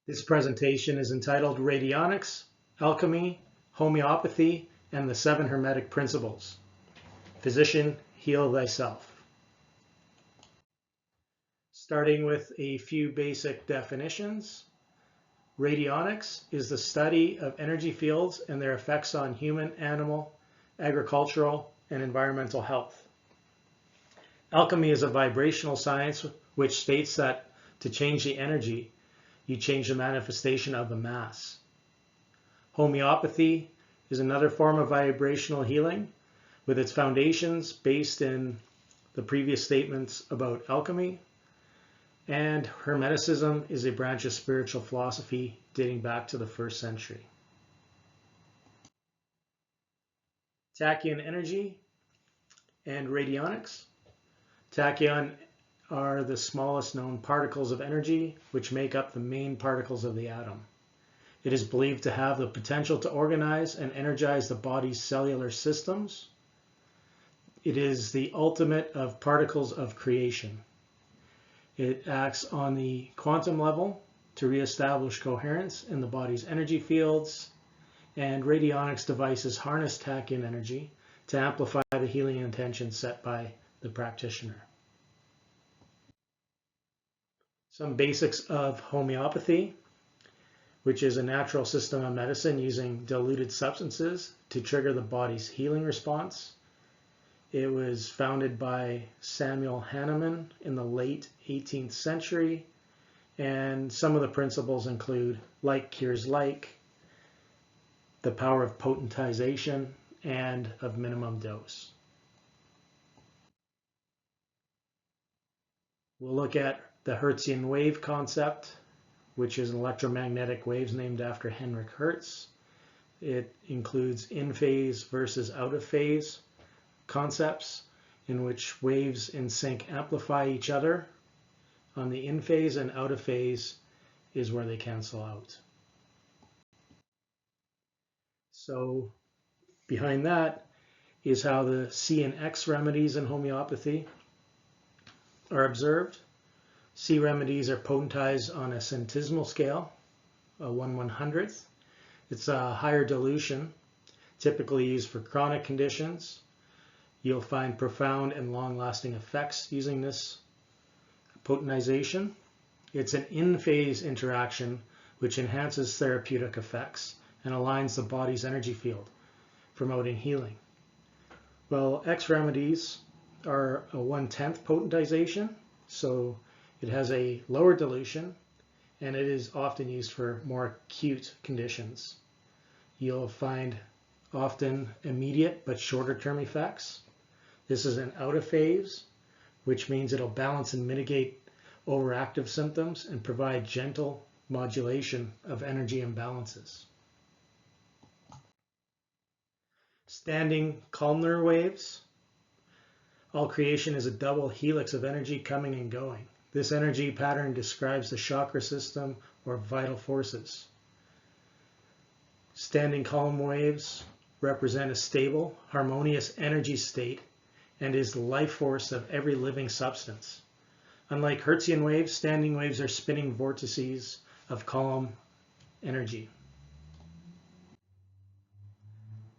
This presentation is entitled Radionics, Alchemy, Homeopathy, and the 7 Hermetic Principles. Physician, heal thyself. Starting with a few basic definitions. Radionics is the study of energy fields and their effects on human, animal, agricultural, and environmental health. Alchemy is a vibrational science which states that to change the energy, you change the manifestation of the mass. Homeopathy is another form of vibrational healing with its foundations based in the previous statements about alchemy. And Hermeticism is a branch of spiritual philosophy dating back to the 1st century. Tachyon energy and radionics. Tachyon are the smallest known particles of energy which make up the main particles of the atom. It is believed to have the potential to organize and energize the body's cellular systems. It is the ultimate of particles of creation. It acts on the quantum level to reestablish coherence in the body's energy fields, and radionics devices harness tachyon energy to amplify the healing intention set by the practitioner. Some basics of homeopathy, which is a natural system of medicine using diluted substances to trigger the body's healing response. It was founded by Samuel Hahnemann in the late 18th century, and some of the principles include like cures like, the power of potentization, and of minimum dose. We'll look at the Hertzian wave concept, which is electromagnetic waves named after Heinrich Hertz. It includes in-phase versus out-of-phase concepts in which waves in sync amplify each other on the in-phase, and out-of-phase is where they cancel out. So behind that is how the C and X remedies in homeopathy are observed. C remedies are potentized on a centesimal scale, a 1/100th. It's a higher dilution, typically used for chronic conditions. You'll find profound and long-lasting effects using this potentization. It's an in-phase interaction which enhances therapeutic effects and aligns the body's energy field, promoting healing. Well, X remedies are a 1/10th potentization, so it has a lower dilution, and it is often used for more acute conditions. You'll find often immediate but shorter term effects. This is an out of phase, which means it'll balance and mitigate overactive symptoms and provide gentle modulation of energy imbalances. Standing columnar waves. All creation is a double helix of energy coming and going. This energy pattern describes the chakra system or vital forces. Standing column waves represent a stable, harmonious energy state and is the life force of every living substance. Unlike Hertzian waves, standing waves are spinning vortices of column energy.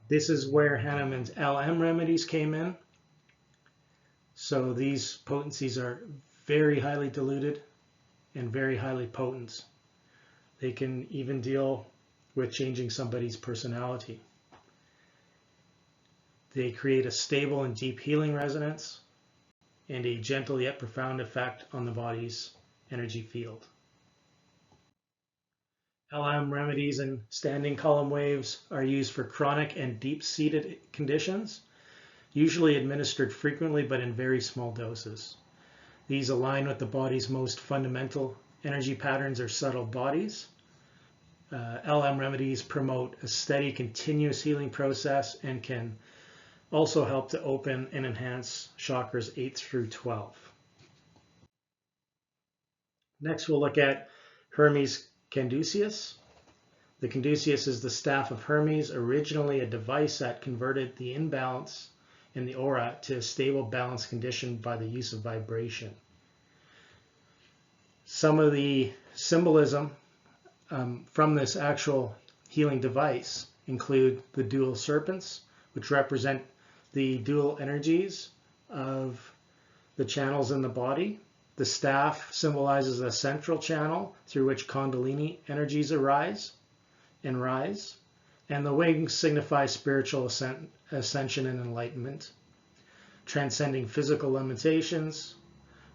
This is where Hahnemann's LM remedies came in. So these potencies are very highly diluted and very highly potent. They can even deal with changing somebody's personality. They create a stable and deep healing resonance and a gentle yet profound effect on the body's energy field. LM remedies and standing column waves are used for chronic and deep-seated conditions, usually administered frequently but in very small doses. These align with the body's most fundamental energy patterns or subtle bodies. LM remedies promote a steady, continuous healing process and can also help to open and enhance chakras 8 through 12. Next, we'll look at Hermes Caduceus. The caduceus is the staff of Hermes, originally a device that converted the imbalance in the aura to a stable, balanced condition by the use of vibration. Some of the symbolism from this actual healing device include the dual serpents, which represent the dual energies of the channels in the body. The staff symbolizes the central channel through which Kundalini energies arise and rise. And the wings signify spiritual ascension and enlightenment, transcending physical limitations.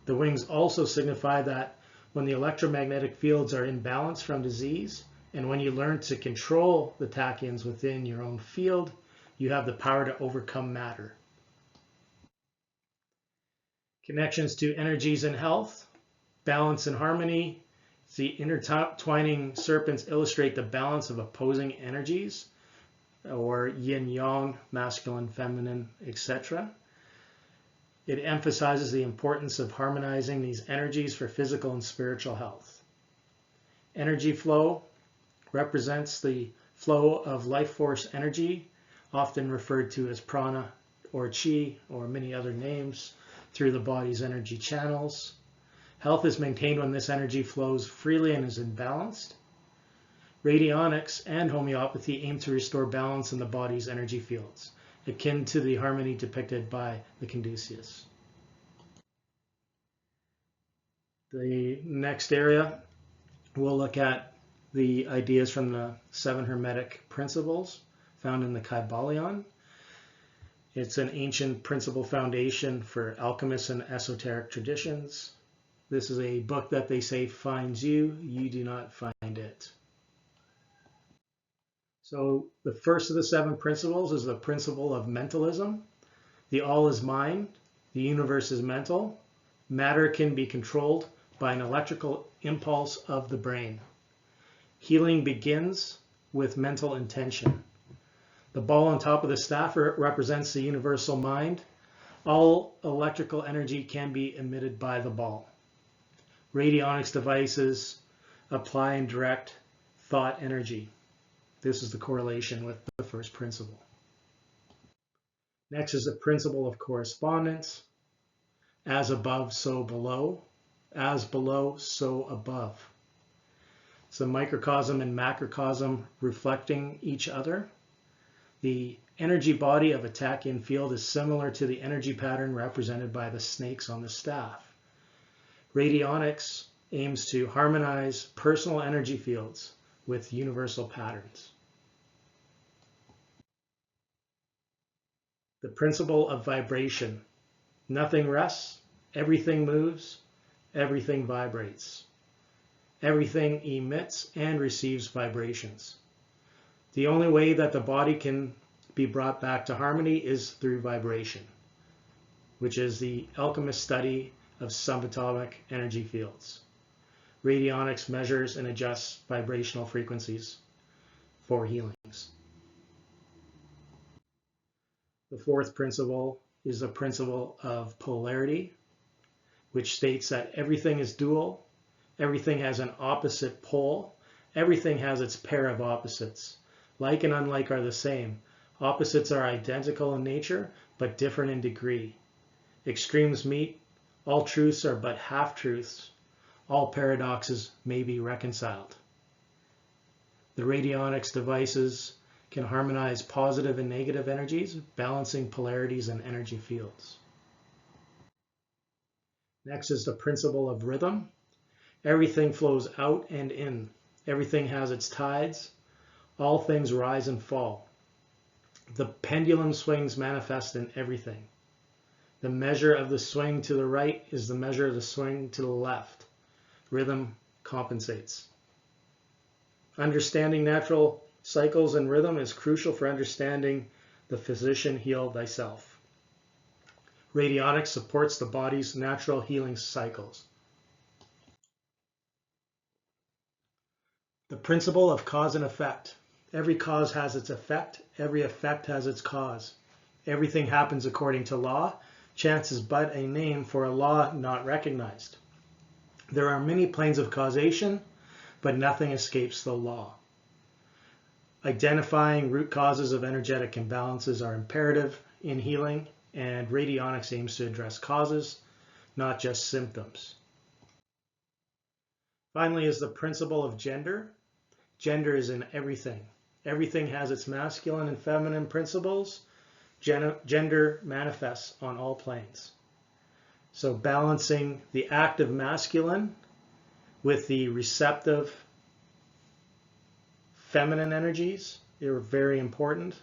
The wings also signify that when the electromagnetic fields are in balance from disease, and when you learn to control the tachyons within your own field, you have the power to overcome matter. Connections to energies and health, balance and harmony. The intertwining serpents illustrate the balance of opposing energies, or yin-yang, masculine, feminine, etc. It emphasizes the importance of harmonizing these energies for physical and spiritual health. Energy flow represents the flow of life force energy, often referred to as prana or chi or many other names, through the body's energy channels. Health is maintained when this energy flows freely and is imbalanced. Radionics and homeopathy aim to restore balance in the body's energy fields, akin to the harmony depicted by the Caduceus. The next area, we'll look at the ideas from the 7 Hermetic principles found in the Kybalion. It's an ancient principle foundation for alchemists and esoteric traditions. This is a book that they say finds you, you do not find it. So the first of the 7 principles is the principle of mentalism. The all is mind, the universe is mental. Matter can be controlled by an electrical impulse of the brain. Healing begins with mental intention. The ball on top of the staff represents the universal mind. All electrical energy can be emitted by the ball. Radionics devices apply and direct thought energy. This is the correlation with the first principle. Next is the principle of correspondence. As above, so below. As below, so above. It's a microcosm and macrocosm reflecting each other. The energy body of a tachyon field is similar to the energy pattern represented by the snakes on the staff. Radionics aims to harmonize personal energy fields with universal patterns. The principle of vibration. Nothing rests, everything moves, everything vibrates. Everything emits and receives vibrations. The only way that the body can be brought back to harmony is through vibration, which is the alchemist study of subatomic energy fields. Radionics measures and adjusts vibrational frequencies for healings. The fourth principle is the principle of polarity, which states that everything is dual, everything has an opposite pole, everything has its pair of opposites. Like and unlike are the same. Opposites are identical in nature, but different in degree. Extremes meet. All truths are but half-truths. All paradoxes may be reconciled. The radionics devices can harmonize positive and negative energies, balancing polarities and energy fields. Next is the principle of rhythm. Everything flows out and in. Everything has its tides. All things rise and fall. The pendulum swings manifest in everything. The measure of the swing to the right is the measure of the swing to the left. Rhythm compensates. Understanding natural cycles and rhythm is crucial for understanding the physician heal thyself. Radionics supports the body's natural healing cycles. The principle of cause and effect. Every cause has its effect. Every effect has its cause. Everything happens according to law. Chance is but a name for a law not recognized. There are many planes of causation, but nothing escapes the law. Identifying root causes of energetic imbalances are imperative in healing, and radionics aims to address causes, not just symptoms. Finally is the principle of gender. Gender is in everything. Everything has its masculine and feminine principles. Gender manifests on all planes. So balancing the active masculine with the receptive feminine energies are very important.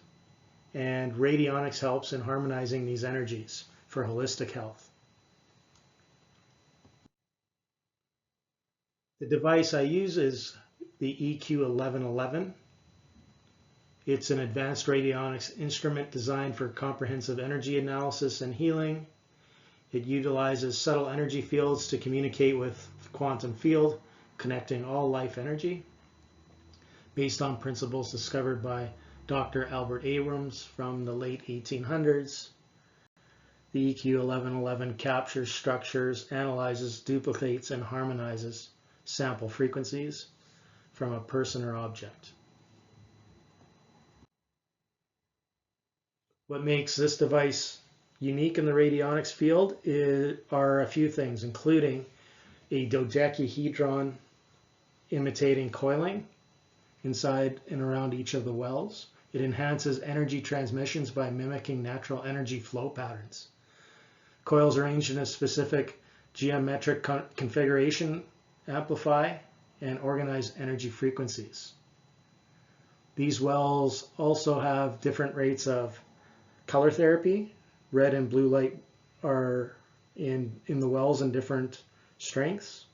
And radionics helps in harmonizing these energies for holistic health. The device I use is the EQ1111. It's an advanced radionics instrument designed for comprehensive energy analysis and healing. It utilizes subtle energy fields to communicate with the quantum field, connecting all life energy, based on principles discovered by Dr. Albert Abrams from the late 1800s. The EQ1111 captures structures, analyzes, duplicates, and harmonizes sample frequencies from a person or object. What makes this device unique in the radionics field are a few things, including a dodecahedron imitating coiling inside and around each of the wells. It enhances energy transmissions by mimicking natural energy flow patterns. Coils arranged in a specific geometric configuration amplify and organize energy frequencies. These wells also have different rates of color therapy. Red and blue light are in the wells in different strengths.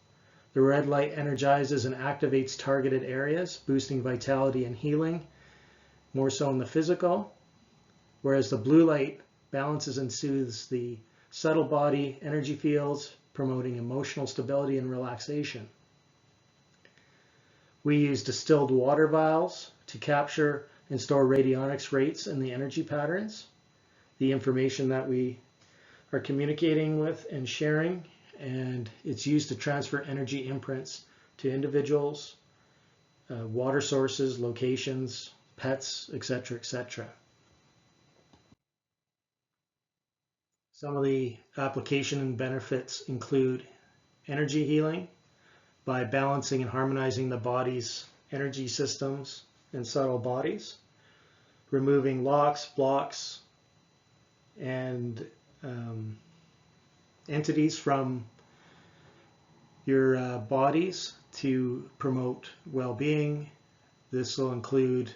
The red light energizes and activates targeted areas, boosting vitality and healing, more so in the physical, whereas the blue light balances and soothes the subtle body energy fields, promoting emotional stability and relaxation. We use distilled water vials to capture and store radionics rates and the energy patterns, the information that we are communicating with and sharing, and it's used to transfer energy imprints to individuals, water sources, locations, pets, etc., etc. Some of the application and benefits include energy healing by balancing and harmonizing the body's energy systems and subtle bodies, removing locks, blocks, and entities from your bodies to promote well-being. This will include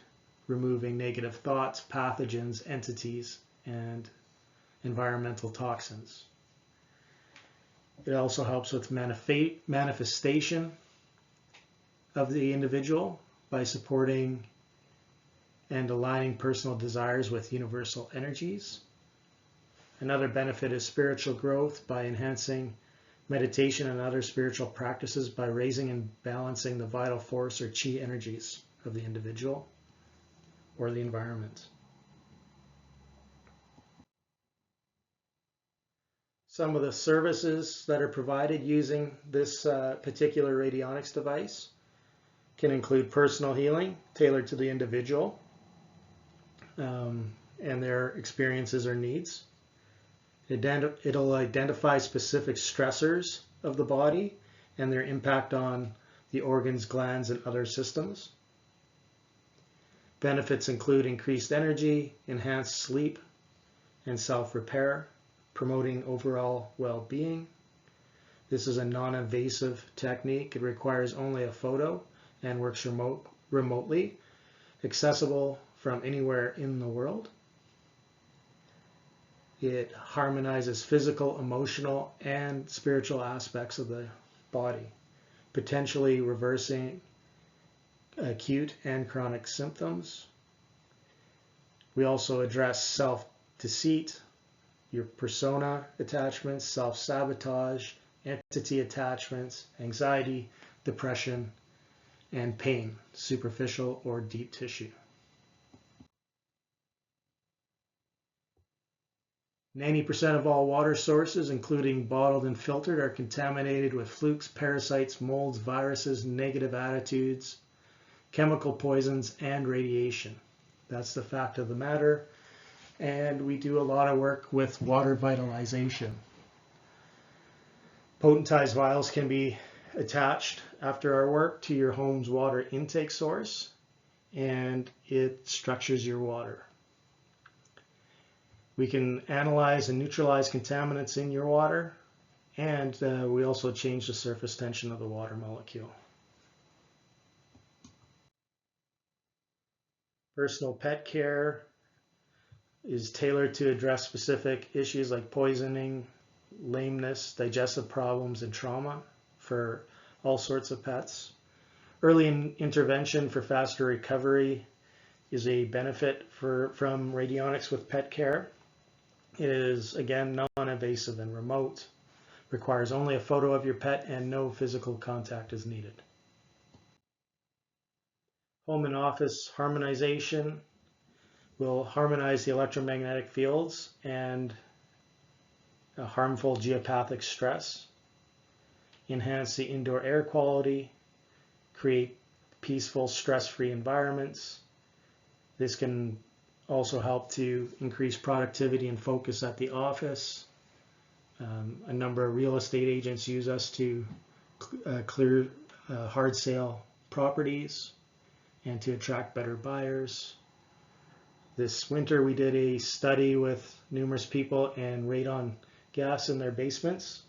removing negative thoughts, pathogens, entities, and environmental toxins. It also helps with manifestation of the individual by supporting and aligning personal desires with universal energies. Another benefit is spiritual growth by enhancing meditation and other spiritual practices by raising and balancing the vital force or chi energies of the individual or the environment. Some of the services that are provided using this particular radionics device can include personal healing tailored to the individual and their experiences or needs. It'll identify specific stressors of the body and their impact on the organs, glands, and other systems. Benefits include increased energy, enhanced sleep, and self-repair, promoting overall well-being. This is a non-invasive technique. It requires only a photo and works remotely, accessible from anywhere in the world. It harmonizes physical, emotional, and spiritual aspects of the body, potentially reversing acute and chronic symptoms. We also address self-deceit, your persona attachments, self-sabotage, entity attachments, anxiety, depression, and pain, superficial or deep tissue. 90% of all water sources, including bottled and filtered, are contaminated with flukes, parasites, molds, viruses, negative attitudes, chemical poisons, and radiation. That's the fact of the matter. And we do a lot of work with water vitalization. Potentized vials can be attached after our work to your home's water intake source, and it structures your water. We can analyze and neutralize contaminants in your water, and we also change the surface tension of the water molecule. Personal pet care is tailored to address specific issues like poisoning, lameness, digestive problems, and trauma for all sorts of pets. Early intervention for faster recovery is a benefit from radionics with pet care. It is, again, non-invasive and remote, requires only a photo of your pet, and no physical contact is needed. Home and office harmonization will harmonize the electromagnetic fields and harmful geopathic stress, enhance the indoor air quality, create peaceful, stress-free environments. This can also help to increase productivity and focus at the office. A number of real estate agents use us to clear hard sale properties and to attract better buyers. This winter we did a study with numerous people and radon gas in their basements,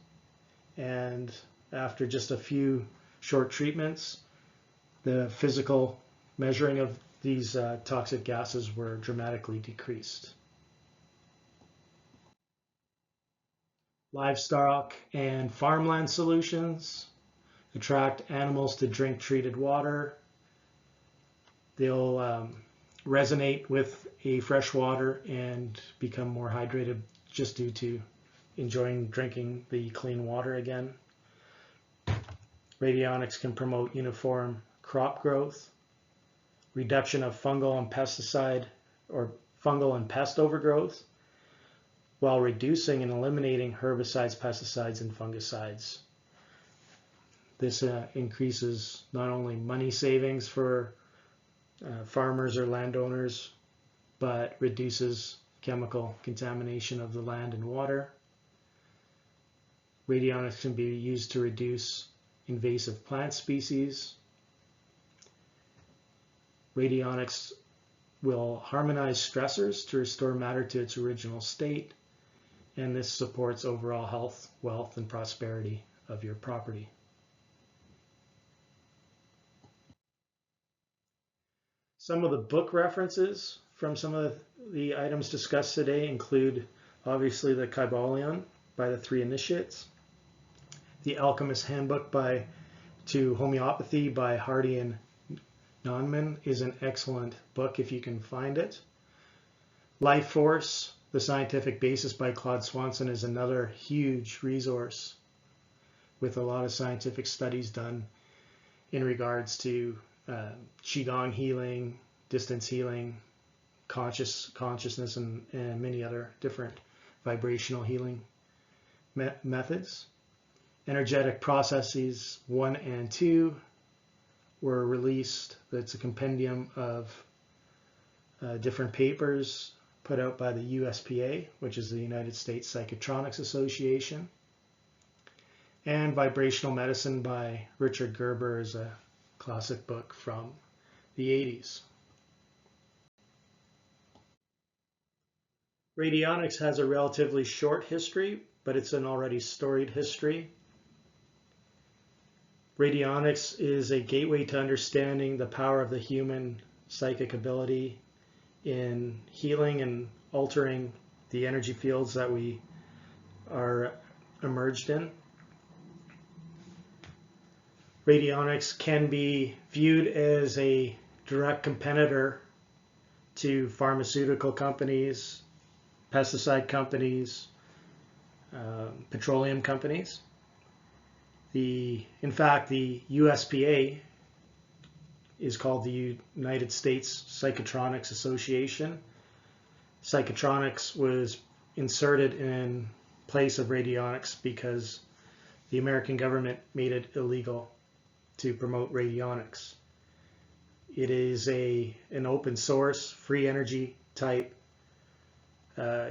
and after just a few short treatments, the physical measuring of these toxic gases were dramatically decreased. Livestock and farmland solutions attract animals to drink treated water. They'll resonate with a fresh water and become more hydrated just due to enjoying drinking the clean water again. Radionics can promote uniform crop growth, reduction of fungal and pesticide or fungal and pest overgrowth, while reducing and eliminating herbicides, pesticides, and fungicides. This increases not only money savings for farmers or landowners, but reduces chemical contamination of the land and water. Radionics can be used to reduce invasive plant species. Radionics will harmonize stressors to restore matter to its original state, and this supports overall health, wealth, and prosperity of your property. Some of the book references from some of the items discussed today include obviously the Kybalion by the Three Initiates, the Alchemist Handbook to Homeopathy by Hardy and Nonman is an excellent book if you can find it. Life Force, The Scientific Basis by Claude Swanson is another huge resource with a lot of scientific studies done in regards to Qigong healing, distance healing, consciousness, and many other different vibrational healing methods. Energetic Processes 1 and 2 were released. That's a compendium of different papers put out by the USPA, which is the United States Psychotronics Association. And Vibrational Medicine by Richard Gerber is a classic book from the 80s. Radionics has a relatively short history, but it's an already storied history. Radionics is a gateway to understanding the power of the human psychic ability in healing and altering the energy fields that we are emerged in. Radionics can be viewed as a direct competitor to pharmaceutical companies, pesticide companies, petroleum companies. In fact, the USPA is called the United States Psychotronics Association. Psychotronics was inserted in place of radionics because the American government made it illegal to promote radionics. It is an open source, free energy type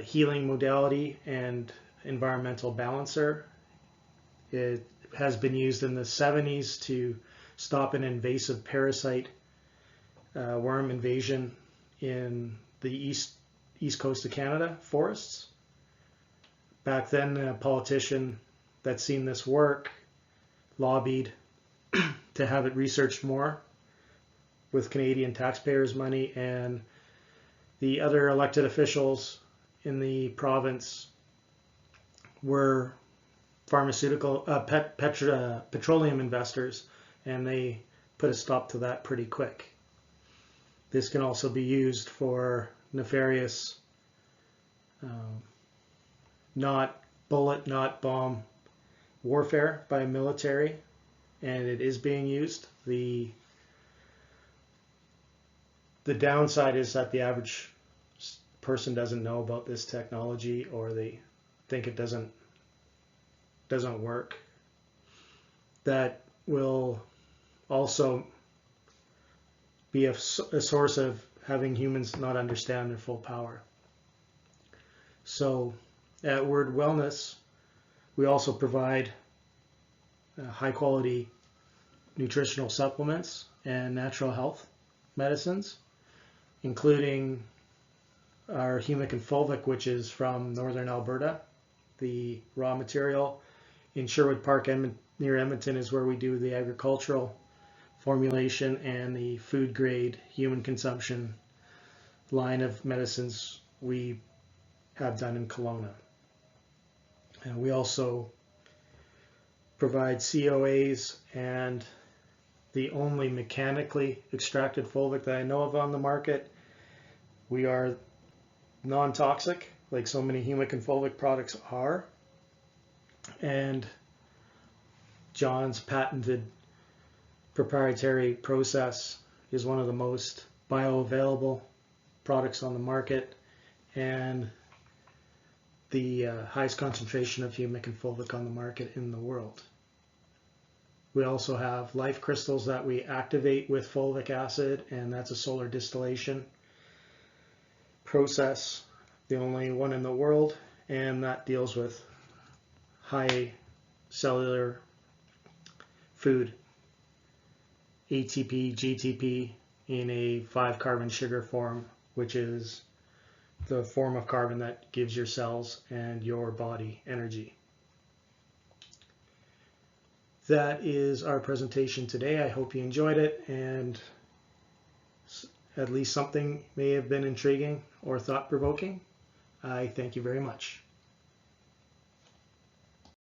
healing modality and environmental balancer. It has been used in the 70s to stop an invasive parasite worm invasion in the east coast of Canada forests. Back then, a politician that seen this work lobbied to have it researched more with Canadian taxpayers' money, and the other elected officials in the province were pharmaceutical, petroleum investors, and they put a stop to that pretty quick. This can also be used for nefarious, not bullet, not bomb warfare by military, and it is being used. The downside is that the average person doesn't know about this technology, or they think it doesn't work. That will also be a source of having humans not understand their full power. So at Word Wellness, we also provide high quality nutritional supplements and natural health medicines, including our humic and fulvic, which is from northern Alberta. The raw material in Sherwood Park near Edmonton is where we do the agricultural formulation, and the food grade human consumption line of medicines we have done in Kelowna. And we also provide COAs and the only mechanically extracted fulvic that I know of on the market. We are non-toxic, like so many humic and fulvic products are. And John's patented proprietary process is one of the most bioavailable products on the market, and the highest concentration of humic and fulvic on the market in the world. We also have life crystals that we activate with fulvic acid, and that's a solar distillation process, the only one in the world, and that deals with high cellular food, ATP, GTP in a 5-carbon sugar form, which is the form of carbon that gives your cells and your body energy. That is our presentation today. I hope you enjoyed it, and at least something may have been intriguing or thought-provoking. I thank you very much.